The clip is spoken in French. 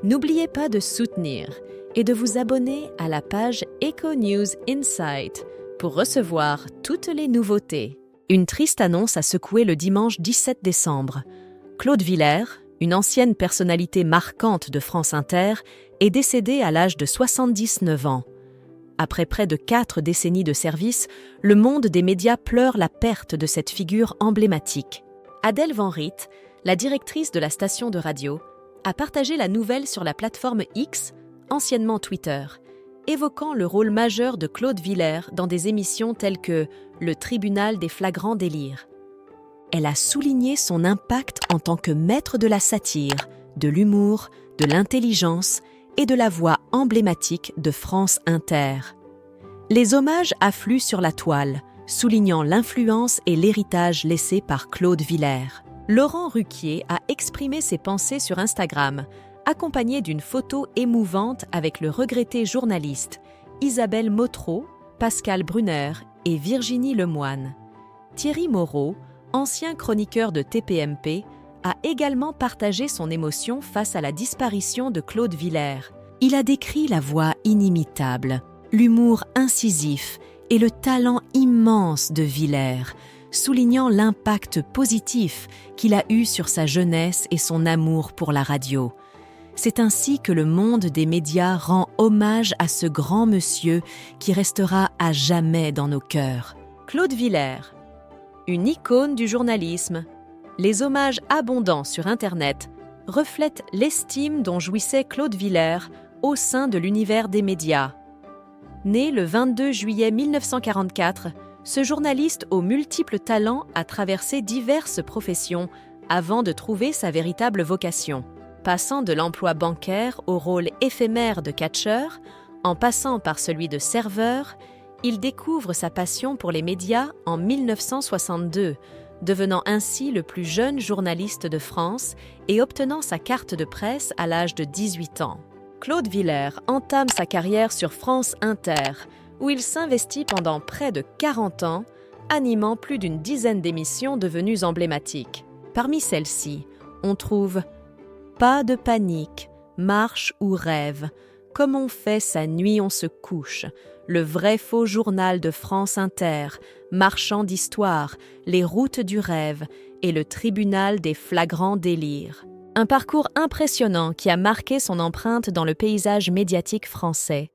N'oubliez pas de soutenir et de vous abonner à la page Eco News Insight pour recevoir toutes les nouveautés. Une triste annonce a secoué le dimanche 17 décembre. Claude Villers, une ancienne personnalité marquante de France Inter, est décédé à l'âge de 79 ans. Après près de 4 décennies de service, le monde des médias pleure la perte de cette figure emblématique. Adèle Van Riet, la directrice de la station de radio, a partagé la nouvelle sur la plateforme X, anciennement Twitter, évoquant le rôle majeur de Claude Villers dans des émissions telles que Le Tribunal des flagrants délires. Elle a souligné son impact en tant que maître de la satire, de l'humour, de l'intelligence et de la voix emblématique de France Inter. Les hommages affluent sur la toile, soulignant l'influence et l'héritage laissés par Claude Villers. Laurent Ruquier a exprimé ses pensées sur Instagram, accompagné d'une photo émouvante avec le regretté journaliste Isabelle Motro, Pascal Brunner et Virginie Lemoine. Thierry Moreau, ancien chroniqueur de TPMP, a également partagé son émotion face à la disparition de Claude Villers. Il a décrit la voix inimitable, l'humour incisif et le talent immense de Villers, soulignant l'impact positif qu'il a eu sur sa jeunesse et son amour pour la radio. C'est ainsi que le monde des médias rend hommage à ce grand monsieur qui restera à jamais dans nos cœurs. Claude Villers, une icône du journalisme. Les hommages abondants sur Internet reflètent l'estime dont jouissait Claude Villers au sein de l'univers des médias. Né le 22 juillet 1944, ce journaliste aux multiples talents a traversé diverses professions avant de trouver sa véritable vocation. Passant de l'emploi bancaire au rôle éphémère de catcheur, en passant par celui de serveur, il découvre sa passion pour les médias en 1962, devenant ainsi le plus jeune journaliste de France et obtenant sa carte de presse à l'âge de 18 ans. Claude Villers entame sa carrière sur France Inter, où il s'investit pendant près de 40 ans, animant plus d'une dizaine d'émissions devenues emblématiques. Parmi celles-ci, on trouve Pas de panique, Marche ou rêve, Comme on fait sa nuit on se couche, Le vrai faux journal de France Inter, Marchand d'histoire, Les routes du rêve et Le tribunal des flagrants délires. Un parcours impressionnant qui a marqué son empreinte dans le paysage médiatique français.